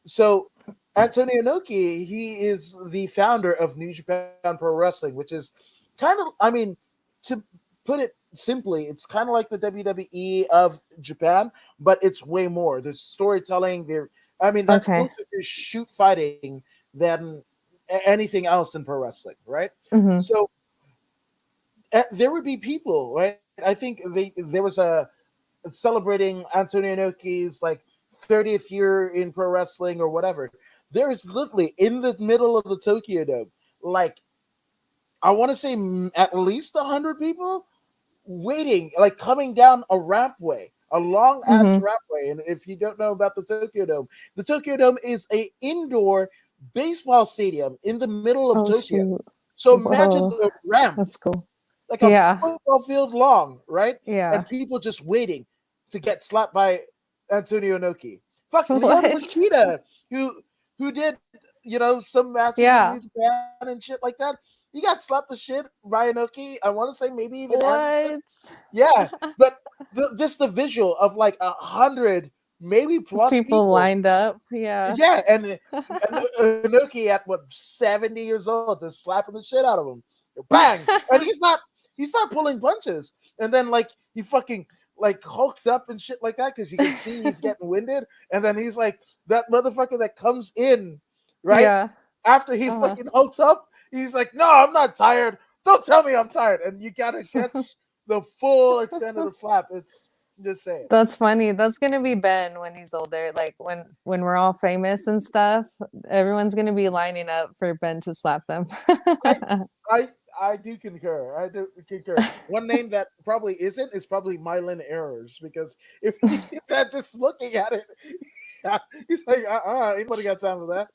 so Antonio Inoki, he is the founder of New Japan Pro Wrestling, which is kind of, I mean, to put it simply, it's kind of like the WWE of Japan, but it's way more. There's storytelling there. I mean, that's Okay. closer to shoot fighting than anything else in pro wrestling, right? Mhm. So there would be people, right? I think there was a celebrating Antonio Inoki's like 30th year in pro wrestling or whatever. There is literally in the middle of the Tokyo Dome, like I want to say at least 100 people waiting, like coming down a rampway, a long ass Mhm. rampway. And if you don't know about the Tokyo Dome is a indoor baseball stadium in the middle of Oh, Tokyo. shoot. So imagine Whoa. the ramp, That's cool. like a Yeah. football field long, right? Yeah. And people just waiting to get slapped by Antonio Inoki. Fuck Leon What? Machida, who did some matches in New Yeah. Japan and shit like that. He got slapped the shit by Inoki. I want to say maybe even Anderson. What? Yeah, but the visual of like 100, maybe plus People people. lined up. Yeah. Yeah, and Inoki at what 70 years old, just slapping the shit out of him. Bang, and he's not pulling punches. And then like he fucking like hulks up and shit like that because you can see he's getting winded. And then he's like that motherfucker that comes in right Yeah. after he Uh-huh. fucking hulks up. He's like, no, I'm not tired. Don't tell me I'm tired. And you gotta catch the full extent of the slap. It's just saying. That's funny. That's gonna be Ben when he's older. Like when we're all famous and stuff, everyone's gonna be lining up for Ben to slap them. I I I do concur. I do concur. One name that probably isn't is probably Mylan Errors because if you get that just looking at it, he's like, anybody got time for that?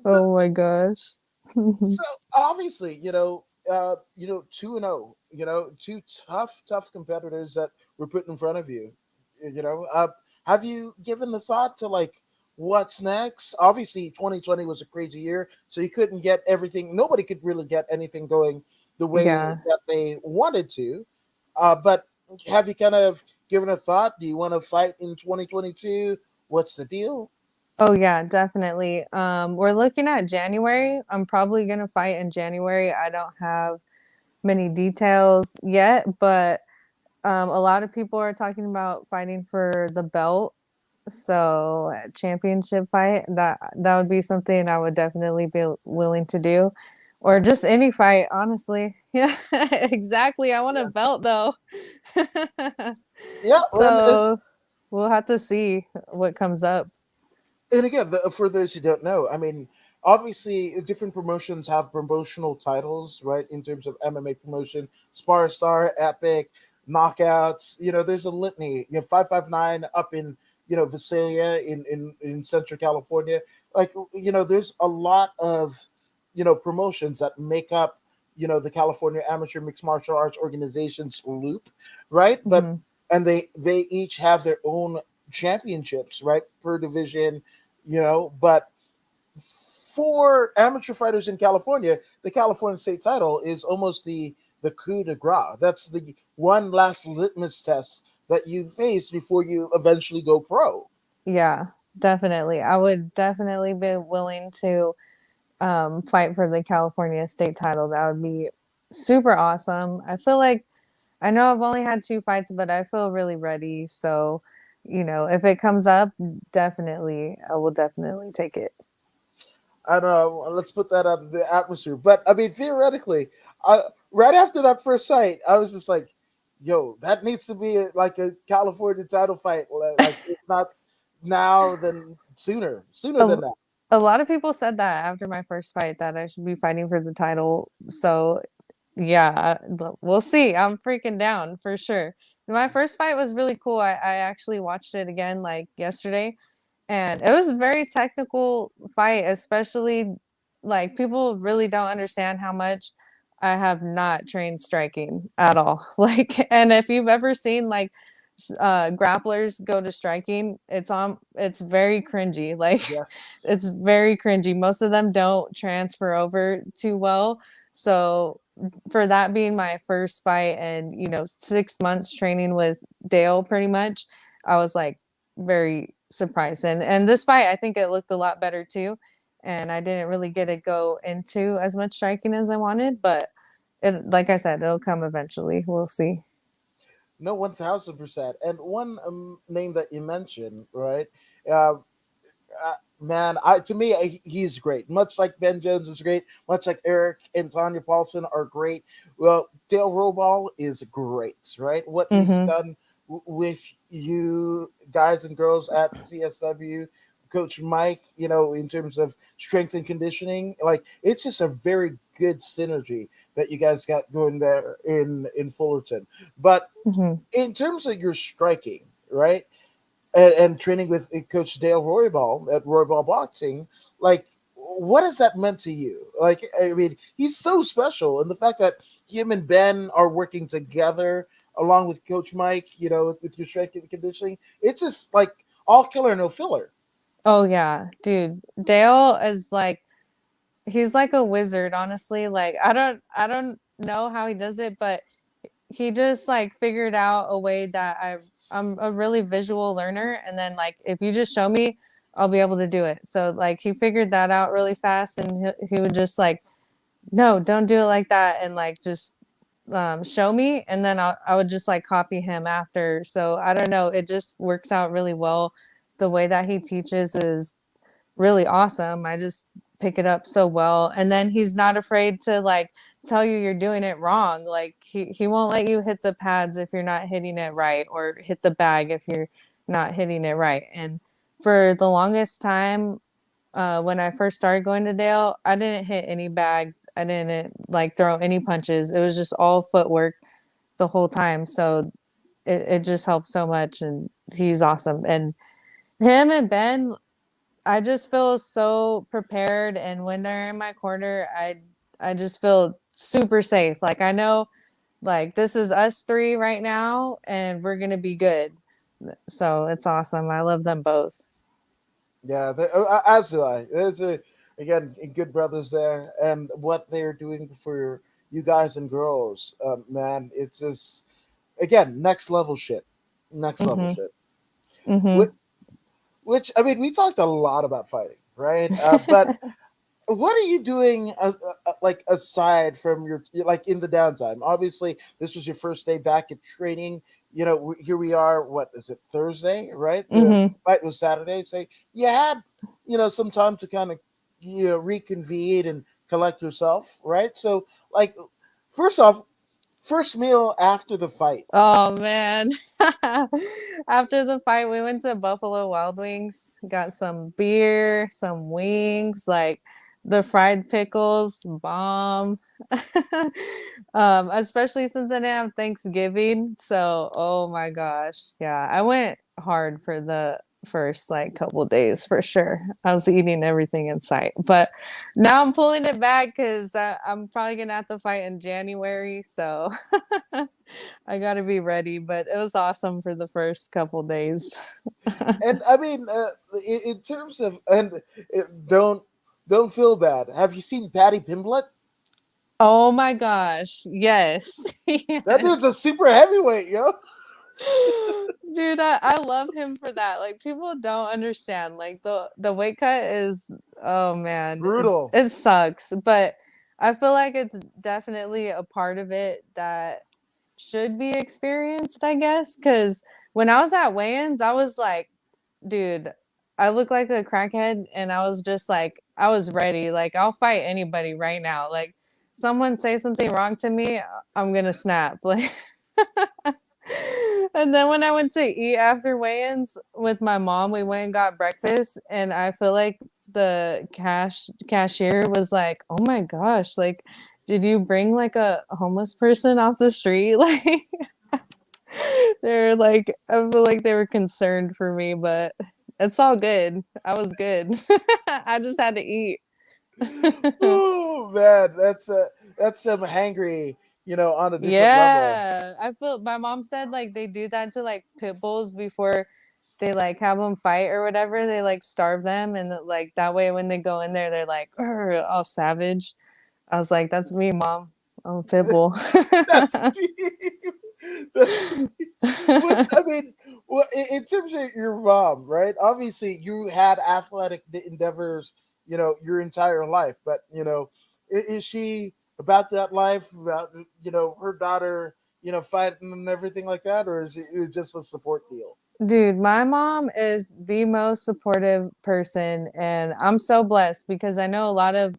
So, Oh my gosh. so obviously, 2-0, two tough competitors that were put in front of you. Have you given the thought to like what's next? Obviously, 2020 was a crazy year, so you couldn't get everything. Nobody could really get anything going the way Yeah. that they wanted to. But have you kind of given a thought? Do you want to fight in 2022? What's the deal? Oh yeah, definitely. We're looking at January. I'm probably gonna fight in January. I don't have many details yet, but a lot of people are talking about fighting for the belt. So championship fight, that would be something I would definitely be willing to do. Or just any fight, honestly. Yeah, exactly. I want a Yeah, belt though. yeah, So we'll have to see what comes up. and again, for those who don't know, I mean, obviously different promotions have promotional titles, right? In terms of MMA promotion, Spar Star, Epic, Knockouts. There's a litany. 559 up in Visalia in Central California. Like there's a lot of promotions that make up the California Amateur Mixed Martial Arts Organization's loop, right? But Mhm. and they each have their own championships, right, per division, but for amateur fighters in California, the California state title is almost the coup de grace. That's the one last litmus test that you face before you eventually go pro. Yeah, definitely. I would definitely be willing to fight for the California state title. That would be super awesome. I feel like I know I've only had 2 fights, but I feel really ready. So, if it comes up, definitely, I will definitely take it. I don't know. Let's put that out of the atmosphere. But I mean, theoretically, I, right after that first fight, I was just like, "Yo, that needs to be like a California title fight. Like, if not now, then sooner A, than that." a lot of people said that after my first fight that I should be fighting for the title. So, yeah, we'll see. I'm freaking down for sure. My first fight was really cool. I actually watched it again like yesterday. And it was a very technical fight, especially like people really don't understand how much I have not trained striking at all. Like, and if you've ever seen like grapplers go to striking, it's very cringy. Like, Yes. it's very cringy. Most of them don't transfer over too well. So, for that being my first fight and, 6 months training with Dale pretty much, I was like, very surprised. And this fight, I think it looked a lot better too. And I didn't really get to go into as much striking as I wanted, but like I said, it'll come eventually. We'll see. No, 1000%. And one name that you mentioned, right? Uh, Man, to me, he's great. Much like Ben Jones is great. Much like Eric and Tanya Paulson are great. Well, Dale Roball is great, right? What he's Mm-hmm. done with you guys and girls at CSW, Coach Mike, in terms of strength and conditioning, like it's just a very good synergy that you guys got going there in Fullerton. But Mm-hmm. in terms of your striking, right? And training with Coach Dale Roybal at Roybal Boxing, like what has that meant to you? Like, I mean, he's so special, and the fact that him and Ben are working together along with Coach Mike, with your strength and conditioning, it's just like all killer, no filler. Oh yeah, dude. Dale is like he's like a wizard, honestly. Like I don't know how he does it, but he just like figured out a way that I'm a really visual learner, and then like if you just show me, I'll be able to do it. So like he figured that out really fast, and he would just like, no, don't do it like that, and like just show me, and then I would just like copy him after. So I don't know, it just works out really well. The way that he teaches is really awesome. I just pick it up so well. And then he's not afraid to like tell you you're doing it wrong. Like he won't let you hit the pads if you're not hitting it right, or hit the bag if you're not hitting it right. And for the longest time, when I first started going to Dale, I didn't hit any bags. I didn't like throw any punches. It was just all footwork the whole time. So it just helped so much, and he's awesome. And him and Ben, I just feel so prepared, and when they're in my corner, I just feel super safe. Like I know like this is us three right now and we're going to be good. So it's awesome. I love them both. Yeah, as do I. There's again good brothers there, and what they're doing for you guys and girls, man, it's just again next level shit, next level Mhm. shit. Which, Mhm. which I mean, we talked a lot about fighting, right? But what are you doing like aside from like in the downtime? Obviously this was your first day back at training. Here we are, what is it, Thursday, right? The Mhm. fight was Saturday, so you had some time to kind of reconvene and collect yourself, right? So like first off, first meal after the fight. Oh man. After the fight, we went to Buffalo Wild Wings, got some beer, some wings, like The fried pickles, bomb. Especially since I didn't have Thanksgiving. So, oh my gosh. Yeah, I went hard for the first like couple days for sure. I was eating everything in sight. But now I'm pulling it back because I'm probably gonna have to fight in January. So I gotta be ready. But it was awesome for the first couple days. And I mean, in terms of don't feel bad. Have you seen Patty Pimblett? Oh my gosh. Yes. That Yes. dude's a super heavyweight, yo. Dude, I love him for that. Like people don't understand. Like the weight cut is oh man, Brutal. it sucks, but I feel like it's definitely a part of it that should be experienced, I guess, cuz when I was at weigh-ins, I was like, dude, I look like a crackhead and I was just like I was ready. Like I'll fight anybody right now. Like someone say something wrong to me, I'm going to snap. Like and then when I went to eat after weigh-ins with my mom, we went and got breakfast, and I feel like the cashier was like, "Oh my gosh, like, did you bring like a homeless person off the street?" Like, they're like, I feel like they were concerned for me, but it's all good. I was good. I just had to eat. Oh man, that's some hangry, on a different level. Yeah, I feel my mom said like they do that to like pit bulls before they like have them fight or whatever. They like starve them and like that way when they go in there they're like "Arr," all savage. I was like, that's me, mom. I'm a pit bull. That's me. That's me. Which I mean, well, in terms of your mom, right? Obviously, you had athletic endeavors, your entire life. But is she about that life? About her daughter, fighting and everything like that, or is it just a support deal? Dude, my mom is the most supportive person, and I'm so blessed because I know a lot of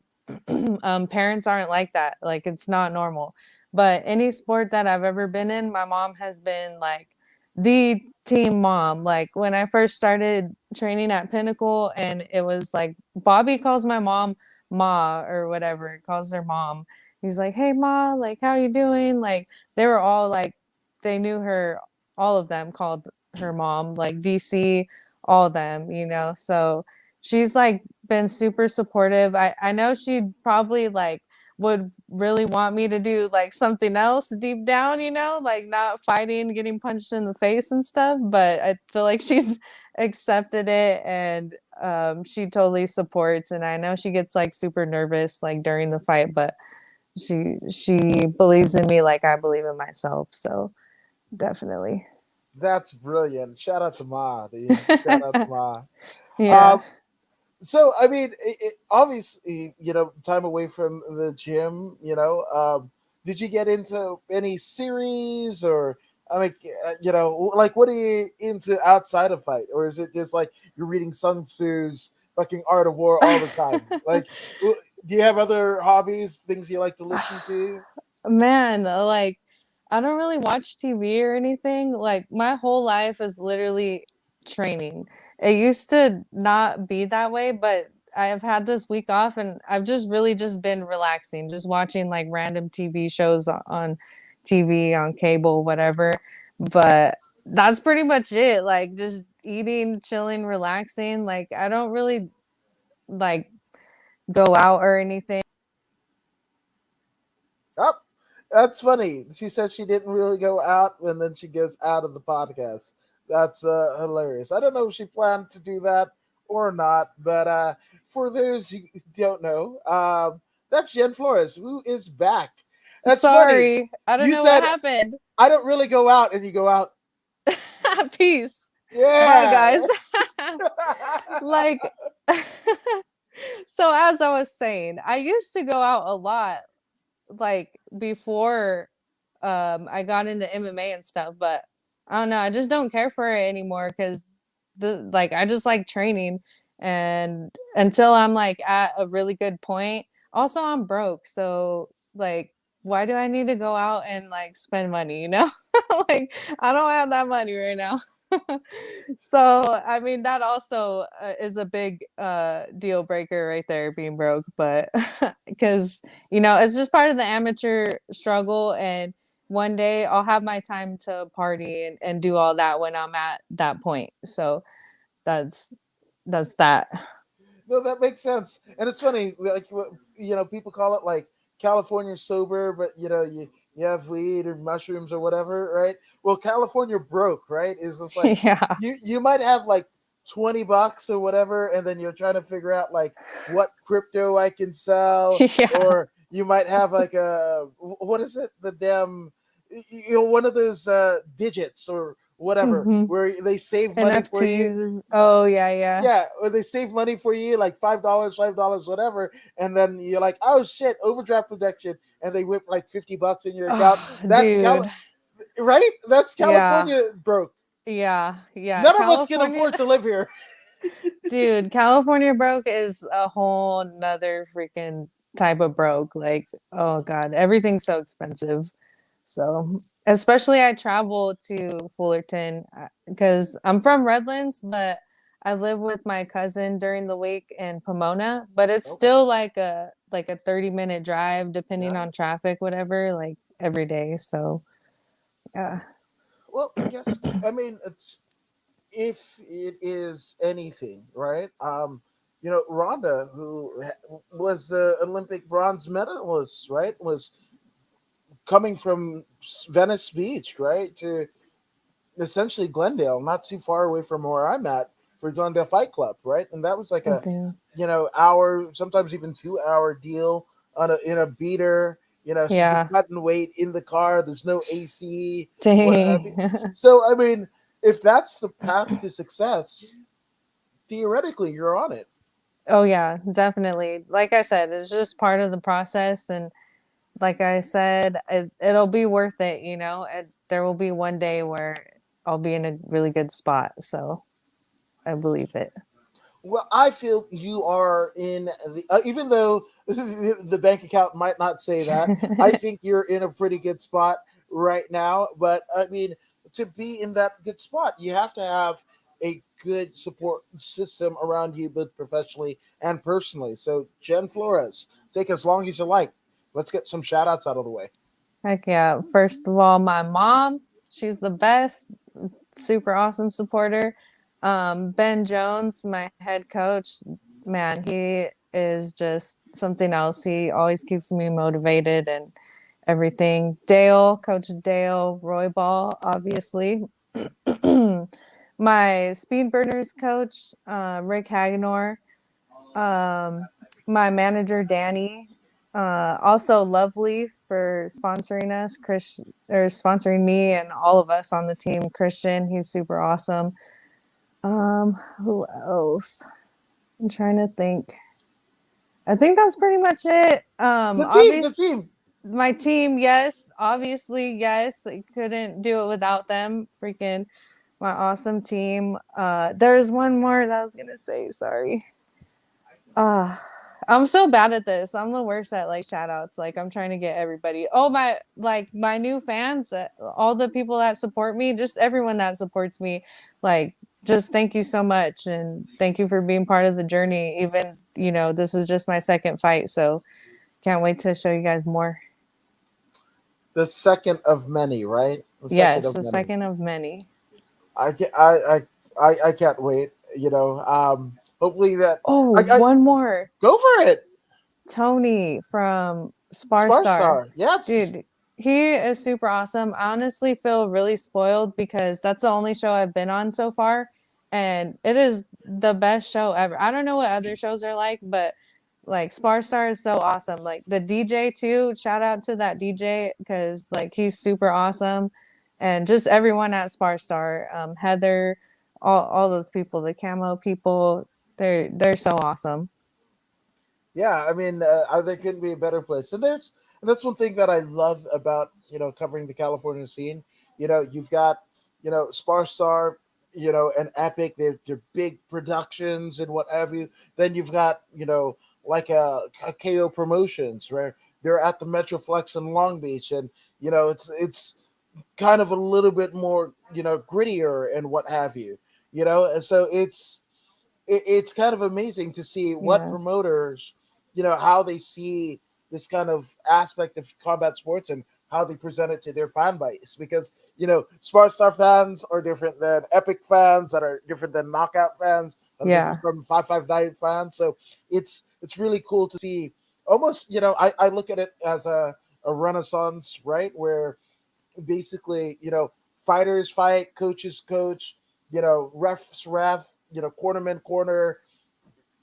parents aren't like that. Like, it's not normal. But any sport that I've ever been in, my mom has been like the team mom. Like, when I first started training at Pinnacle, and it was like Bobby calls my mom Ma or whatever, he calls her mom. He's like, "Hey, Ma, like, how you doing?" Like, they were all like, they knew her, all of them called her mom, like DC, all of them, you know. So she's like been super supportive. I know she'd probably like would really want me to do like something else deep down, you know, like not fighting, getting punched in the face and stuff, but I feel like she's accepted it and she totally supports and I know she gets like super nervous like during the fight, but she believes in me like I believe in myself. So definitely. That's brilliant. Shout out to Ma, dude. Shout out to Ma. Yeah. Um, so I mean, obviously, time away from the gym. Did you get into any series or? I mean, like what are you into outside of fight, or is it just like you're reading Sun Tzu's fucking Art of War all the time? Like, do you have other hobbies, things you like to listen to? Man, like I don't really watch TV or anything. Like my whole life is literally training. It used to not be that way, but I've had this week off and I've just really just been relaxing, just watching like random TV shows on TV, on cable, whatever. But that's pretty much it. Like just eating, chilling, relaxing. Like I don't really like go out or anything. Oh, that's funny. She says she didn't really go out, and then she goes out of the podcast. That's hilarious. I don't know if she planned to do that or not, but for those who don't know, that's Jen Flores, who is back. That's funny. Sorry, I don't You know what said happened. I don't really go out, and you go out. Peace. Bye, Yeah. guys. Like, so as I was saying, I used to go out a lot, like before I got into MMA and stuff, but I don't know, I just don't care for it anymore because the like I just like training and until I'm like at a really good point. Also, I'm broke, so like why do I need to go out and like spend money, you know? Like, I don't have that money right now. So, I mean, that also is a big deal breaker right there, being broke. But because, it's just part of the amateur struggle. And one day I'll have my time to party and do all that when I'm at that point. So that's that. No, that makes sense. And it's funny, like people call it like California sober, but you have weed or mushrooms or whatever, right? Well, California broke, right? Is just like Yeah. you might have like $20 or whatever, and then you're trying to figure out like what crypto I can sell, Yeah. or you might have like what is it? The damn one of those digits or whatever Hmm. where they save money for you. NFTs. Oh, yeah, yeah. Yeah, or they save money for you, like $5, whatever, and then you're like, oh shit, overdraft protection, and they whip like $50 in your account. Oh, That's dude. right. That's Yeah. California broke. Yeah. Yeah. None of us can California. afford to live here. Dude, California broke is a whole nother freaking type of broke. Like, oh God, everything's so expensive. So, especially I travel to Fullerton because I'm from Redlands, but I live with my cousin during the week in Pomona, but it's Okay, still like a 30-minute drive depending got it. on traffic, whatever, like every day. So, yeah. Well, I guess I mean it's if it is anything, right? Rhonda, who was the Olympic bronze medalist, right, was coming from Venice Beach, right, to essentially Glendale, not too far away from where I'm at, for Glendale Fight Club, right? And that was like a Damn. hour, sometimes even 2 hour deal on in a beater. So you're Yeah. cutting weight in the car. There's no AC, what have you. Dang. So I mean, if that's the path to success, theoretically you're on it. Oh yeah, definitely. Like I said, it's just part of the process, and like I said, it'll be worth it, there will be one day where I'll be in a really good spot, so I believe it. Well, I feel you are in the, even though the bank account might not say that, I think you're in a pretty good spot right now. But I mean, to be in that good spot, you have to have a good support system around you, both professionally and personally. So, Jen Flores, take as long as you like. Let's get some shout outs out of the way. Heck yeah. First of all, my mom, she's the best, super awesome supporter. Ben Jones, my head coach, man, he is just something else. He always keeps me motivated and everything. Dale, Coach Dale, Roy Ball, obviously. My speed burners coach, Rick Haganor, um, my manager Danny, also Lovely for sponsoring us, Chris, or sponsoring me and all of us on the team. Christian, he's super awesome. Who else? I'm trying to think. I think that's pretty much it. The Obvious team. my team, yes, obviously, yes. I couldn't do it without them. Freaking my awesome team. There's one more that I was gonna say. Sorry. Uh I'm so bad at this. I'm the worst at like shout outs. Like I'm trying to get everybody. Oh my new fans, all the people that support me, just everyone that supports me. Like just thank you so much and thank you for being part of the journey. Even, this is just my second fight, so can't wait to show you guys more. The second of many, right? The second Yes, of the many. second of many. I can I can't wait. Hopefully that Oh, I one more. go for it. Tony from Spar Sparstar. Star, yeah, Dude, he is super awesome. I honestly feel really spoiled because that's the only show I've been on so far, and it is the best show ever. I don't know what other shows are like, but like Sparstar is so awesome. Like the DJ too, shout out to that DJ because like he's super awesome, and just everyone at Sparstar, Heather, all those people, the camo people, they're so awesome. yeah. I mean, there couldn't be a better place. And that's one thing that I love about covering the California scene. You've got Spar Star, and Epic. They're big productions and what have you. Then you've got like a KO Promotions where they're at the Metroflex in Long Beach, and it's kind of a little bit more, grittier and what have you. And so it's kind of amazing to see what Yeah. promoters, how they see this kind of aspect of combat sports and how they present it to their fan base. Because Smart Star fans are different than Epic fans, that are different than Knockout fans, that are different Yeah. from 559 fans. So it's really cool to see. Almost, I look at it as a renaissance, right? Where basically, fighters fight, coaches coach, refs ref, cornerman corner,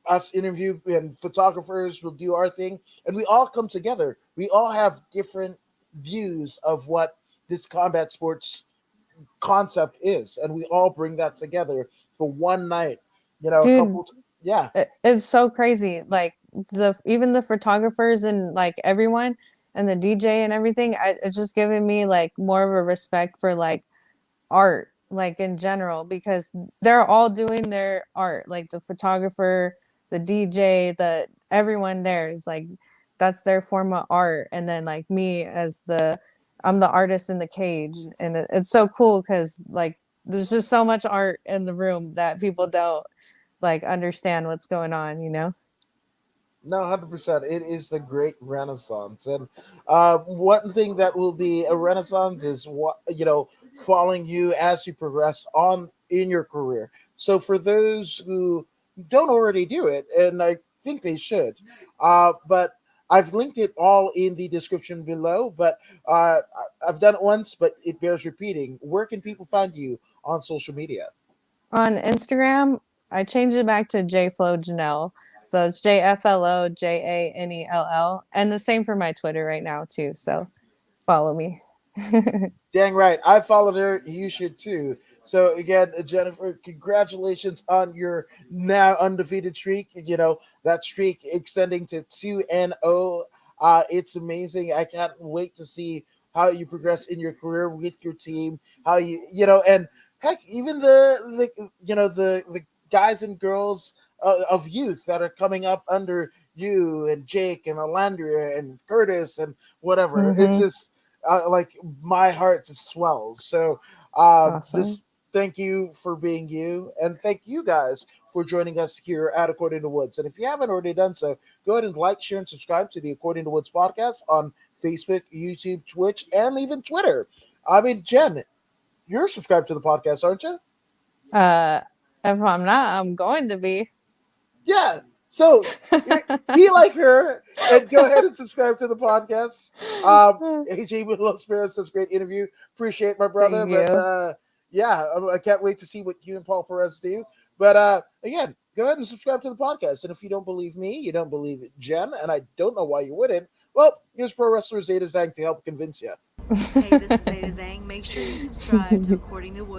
us interview and photographers will do our thing, and we all come together. We all have different views of what this combat sports concept is, and we all bring that together for one night. A Dude, couple. Yeah, it's so crazy. Like the even the photographers and like everyone and the DJ and everything, it's just giving me like more of a respect for like art, like in general, because they're all doing their art. Like the photographer, the DJ, the everyone there is like that's their form of art. And then like me as I'm the artist in the cage, and it's so cool because like there's just so much art in the room that people don't like understand what's going on, you know? no, 100%. It is the great renaissance, and one thing that will be a renaissance is what following you as you progress on in your career. So for those who don't already do it, and I think they should, but I've linked it all in the description below. But I've done it once, but it bears repeating. Where can people find you on social media? On Instagram, I changed it back to JFlow Janelle. So it's JFLOJANELL. And the same for my Twitter right now too. So follow me. Dang right. I followed her. You should too. So again, Jennifer, congratulations on your now undefeated streak. That streak extending to 2-0. It's amazing. I can't wait to see how you progress in your career with your team. How and heck, even the guys and girls of youth that are coming up under you and Jake and Alandria and Curtis and whatever. It's Mm-hmm. just like my heart just swells. So Awesome. just thank you for being you, and thank you guys for joining us here at According to Woods. And if you haven't already done so, go ahead and like, share, and subscribe to the According to Woods podcast on Facebook, YouTube, Twitch, and even Twitter. I mean, Jen, you're subscribed to the podcast, aren't you? Uh, if I'm not, I'm going to be. Yeah. So be like her and go ahead and subscribe to the podcast. AJ with Los Spirits, that's a great interview. Appreciate my brother, Thank but you. yeah, I can't wait to see what you and Paul Perez do. But again, go ahead and subscribe to the podcast. And if you don't believe me, you don't believe Jen, and I don't know why you wouldn't. Well, here's pro wrestler Zeta Zhang to help convince you. Hey, this is Zeta Zhang. Make sure you subscribe to According to Woods